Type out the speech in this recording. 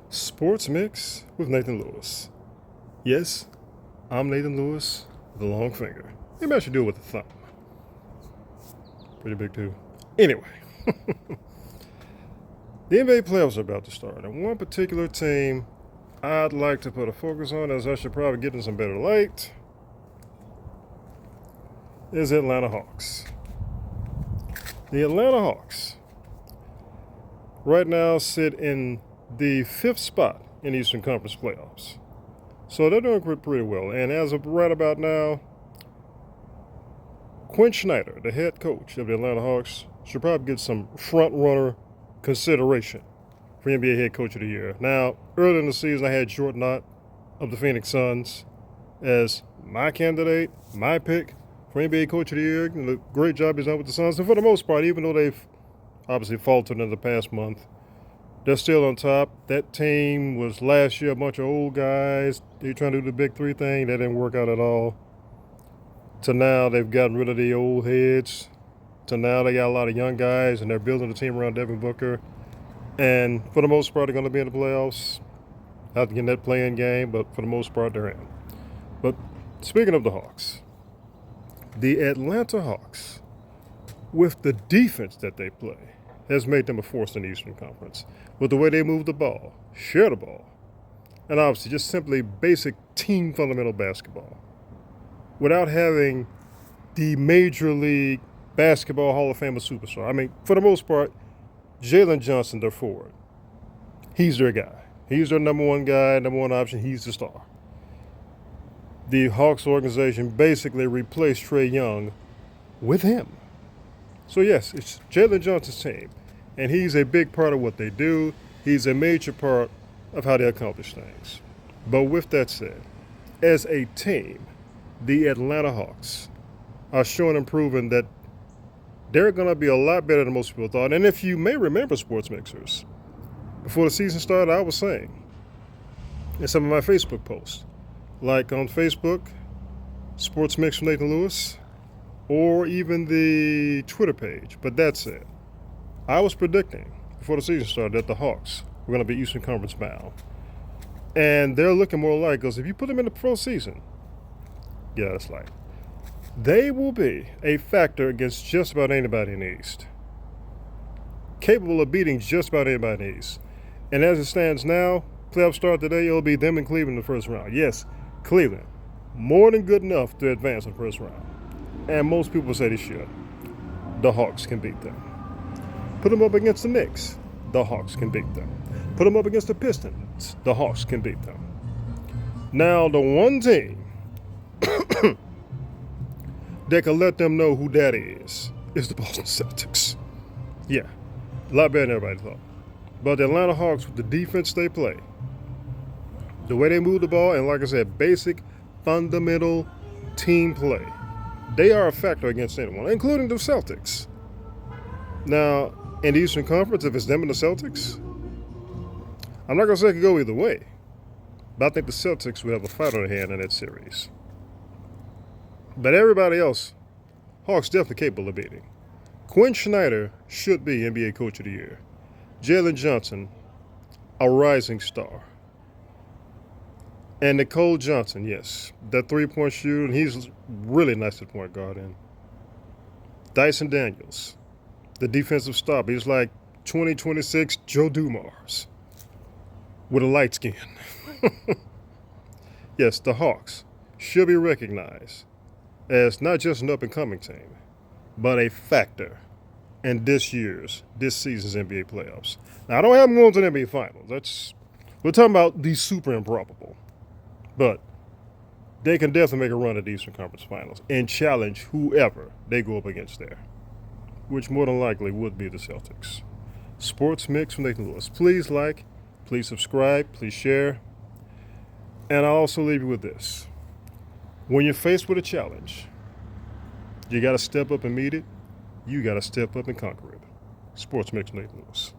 Sports Mix with Nathan Lewis. Yes, I'm Nathan Lewis with a long finger. Maybe I should do it with a thumb. Pretty big too. Anyway, the NBA playoffs are about to start, and one particular team I'd like to put a focus on, as I should probably get in some better light, is Atlanta Hawks. The Atlanta Hawks right now sit in the 5th spot in the Eastern Conference playoffs. So they're doing pretty well. And as of right about now, Quinn Snyder, the head coach of the Atlanta Hawks, should probably get some front-runner consideration for NBA Head Coach of the Year. Now, earlier in the season, I had Jordan Knott of the Phoenix Suns as my candidate, my pick for NBA Coach of the Year. The great job he's done with the Suns. And for the most part, even though they've obviously faltered in the past month, they're still on top. That team was last year a bunch of old guys. They were trying to do the big three thing. That didn't work out at all. To now, they've gotten rid of the old heads. To now, they got a lot of young guys, and they're building the team around Devin Booker. And for the most part, they're going to be in the playoffs. Have to get in that play-in game, but for the most part, they're in. But speaking of the Hawks, the Atlanta Hawks, with the defense that they play, has made them a force in the Eastern Conference. With the way they move the ball, share the ball, and obviously just simply basic team fundamental basketball. Without having the Major League Basketball Hall of Famer superstar. I mean, for the most part, Jalen Johnson, their forward, he's their guy. He's their number one guy, number one option. He's the star. The Hawks organization basically replaced Trae Young with him. So yes, it's Jalen Johnson's team, and he's a big part of what they do. He's a major part of how they accomplish things. But with that said, as a team, the Atlanta Hawks are showing and proving that they're going to be a lot better than most people thought. And if you may remember, sports mixers, before the season started, I was saying in some of my Facebook posts, like on Facebook, Sports Mix from Nathan Lewis, or even the Twitter page. But that said, I was predicting before the season started that the Hawks were going to be Eastern Conference bound. And they're looking more like, because if you put them in the postseason, yeah, that's like, they will be a factor against just about anybody in the East. Capable of beating just about anybody in the East. And as it stands now, playoff start today, it'll be them and Cleveland in the first round. Yes, Cleveland, more than good enough to advance in the first round. And most people say they should. The Hawks can beat them. Put them up against the Knicks. The Hawks can beat them. Put them up against the Pistons. The Hawks can beat them. Now, the one team that can let them know who that is the Boston Celtics. Yeah, a lot better than everybody thought. But the Atlanta Hawks, with the defense they play, the way they move the ball, and like I said, basic, fundamental team play, they are a factor against anyone, including the Celtics. Now, in the Eastern Conference, if it's them and the Celtics, I'm not going to say it could go either way, but I think the Celtics will have a fight on their hand in that series. But everybody else, Hawks definitely capable of beating. Quinn Snyder should be NBA Coach of the Year. Jalen Johnson, a rising star. And Nicole Johnson, yes, that three-point shooter, and he's really nice at point guard. And Dyson Daniels, the defensive stopper, he's like 2026 Joe Dumars with a light skin. Yes, the Hawks should be recognized as not just an up-and-coming team, but a factor in this season's NBA playoffs. Now, I don't have them going to the NBA Finals. We're talking about the super improbable. But they can definitely make a run at the Eastern Conference Finals and challenge whoever they go up against there, which more than likely would be the Celtics. Sports Mix from Nathan Lewis. Please like, please subscribe, please share. And I'll also leave you with this. When you're faced with a challenge, you got to step up and meet it. You got to step up and conquer it. Sports Mix from Nathan Lewis.